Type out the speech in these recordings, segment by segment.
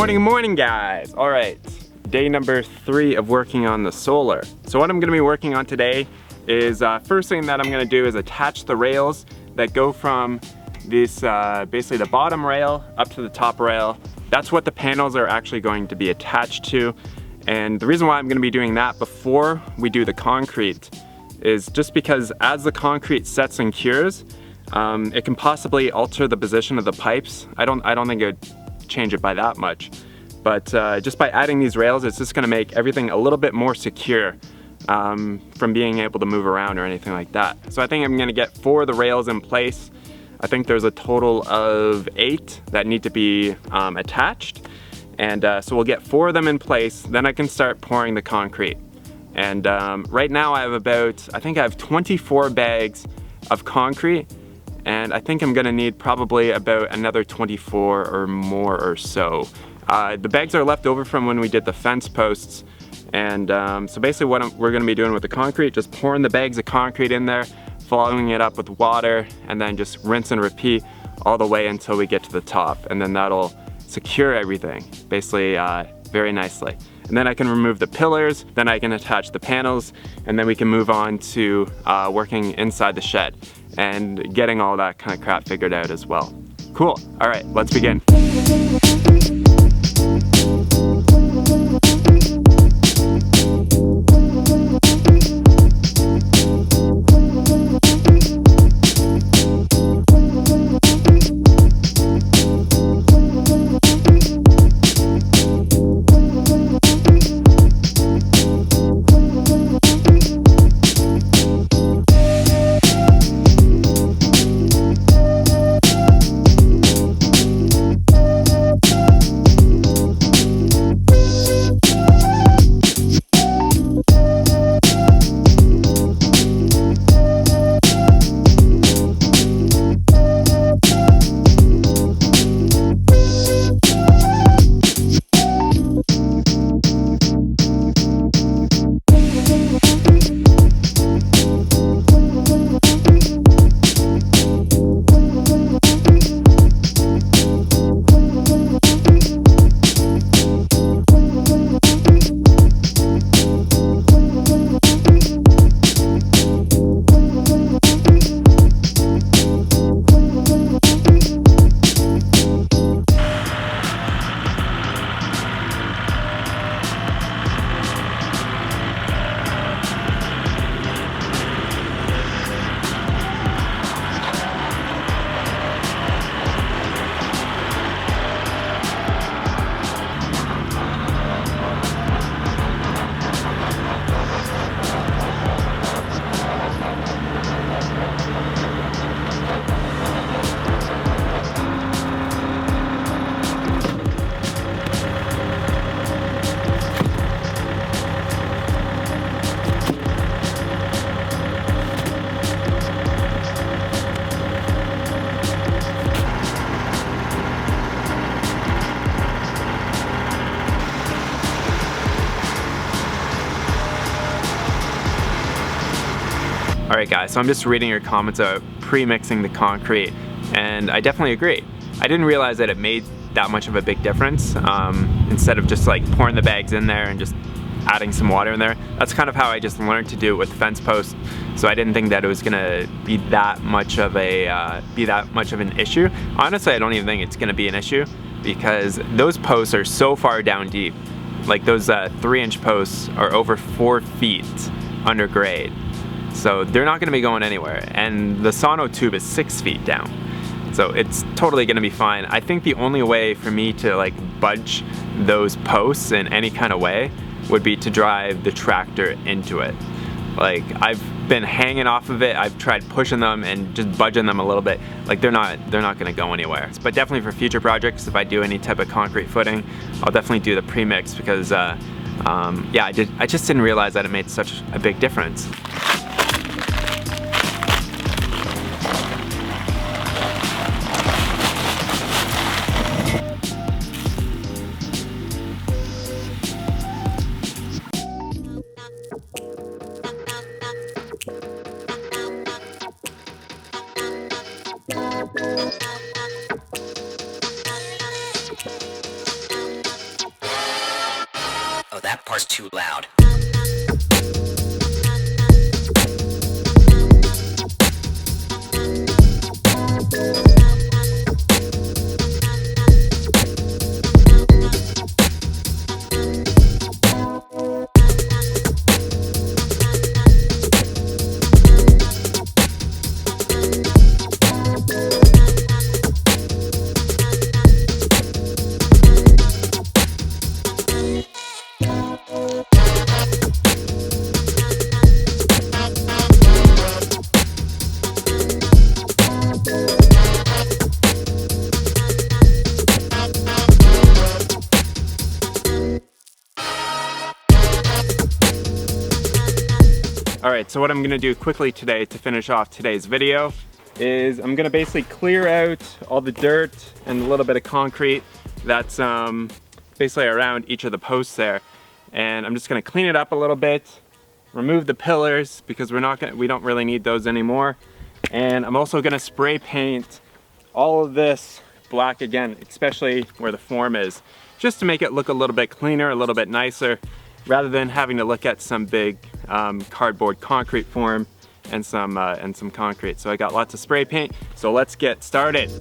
Good morning guys. All right, day number 3 of working on the solar. So what I'm gonna be working on today is, first thing that I'm gonna do is attach the rails that go from this, basically the bottom rail up to the top rail. That's what the panels are actually going to be attached to. And the reason why I'm gonna be doing that before we do the concrete is just because as the concrete sets and cures, it can possibly alter the position of the pipes. I don't think it would change it by that much. But just by adding these rails, it's just gonna make everything a little bit more secure from being able to move around or anything like that. So I think I'm gonna get 4 of the rails in place. I think there's a total of 8 that need to be attached. And so we'll get 4 of them in place, then I can start pouring the concrete. And right now I have 24 bags of concrete, and I think I'm gonna need probably about another 24 or more or so. The bags are left over from when we did the fence posts. And so basically what we're gonna be doing with the concrete, just pouring the bags of concrete in there, following it up with water, and then just rinse and repeat all the way until we get to the top. And then that'll secure everything, basically very nicely. And then I can remove the pillars, then I can attach the panels, and then we can move on to working inside the shed and getting all that kind of crap figured out as well. Cool, all right, let's begin. Alright guys, so I'm just reading your comments about pre-mixing the concrete, and I definitely agree. I didn't realize that it made that much of a big difference, instead of just like pouring the bags in there and just adding some water in there. That's kind of how I just learned to do it with fence posts, so I didn't think that it was gonna be that much of an issue. Honestly, I don't even think it's gonna be an issue because those posts are so far down deep. Like those 3-inch posts are over 4 feet under grade. So they're not gonna be going anywhere. And the sono tube is 6 feet down. So it's totally gonna be fine. I think the only way for me to like budge those posts in any kind of way would be to drive the tractor into it. Like I've been hanging off of it, I've tried pushing them and just budging them a little bit. Like they're not gonna go anywhere. But definitely for future projects, if I do any type of concrete footing, I'll definitely do the pre-mix because yeah, I just didn't realize that it made such a big difference. part's too loud. Alright, so what I'm gonna do quickly today to finish off today's video is I'm gonna basically clear out all the dirt and a little bit of concrete that's basically around each of the posts there. And I'm just gonna clean it up a little bit, remove the pillars because we don't really need those anymore. And I'm also gonna spray paint all of this black again, especially where the form is, just to make it look a little bit cleaner, a little bit nicer, rather than having to look at some big cardboard concrete form and some concrete. So I got lots of spray paint, so let's get started.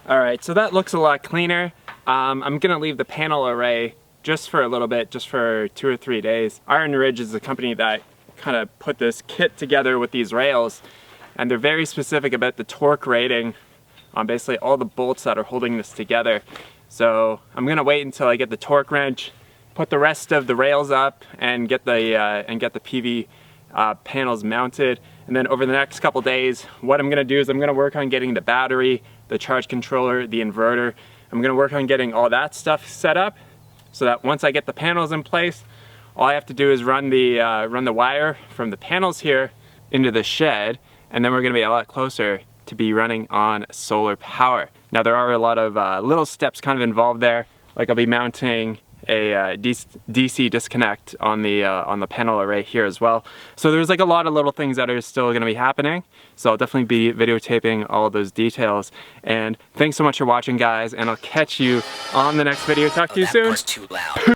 Alright, so that looks a lot cleaner. I'm gonna leave the panel array just for a little bit, just for 2 or 3 days. Iron Ridge is the company that kind of put this kit together with these rails, and they're very specific about the torque rating on basically all the bolts that are holding this together. So I'm gonna wait until I get the torque wrench, put the rest of the rails up, and get the PV panels mounted. And then over the next couple days, what I'm gonna do is I'm gonna work on getting the battery, the charge controller, the inverter. I'm gonna work on getting all that stuff set up so that once I get the panels in place, all I have to do is run the wire from the panels here into the shed, and then we're gonna be a lot closer to be running on solar power. Now there are a lot of little steps kind of involved there, like I'll be mounting a DC disconnect on the panel array here as well. So there's like a lot of little things that are still going to be happening. So I'll definitely be videotaping all of those details. And thanks so much for watching, guys, and I'll catch you on the next video. Talk to you soon. That part's too loud.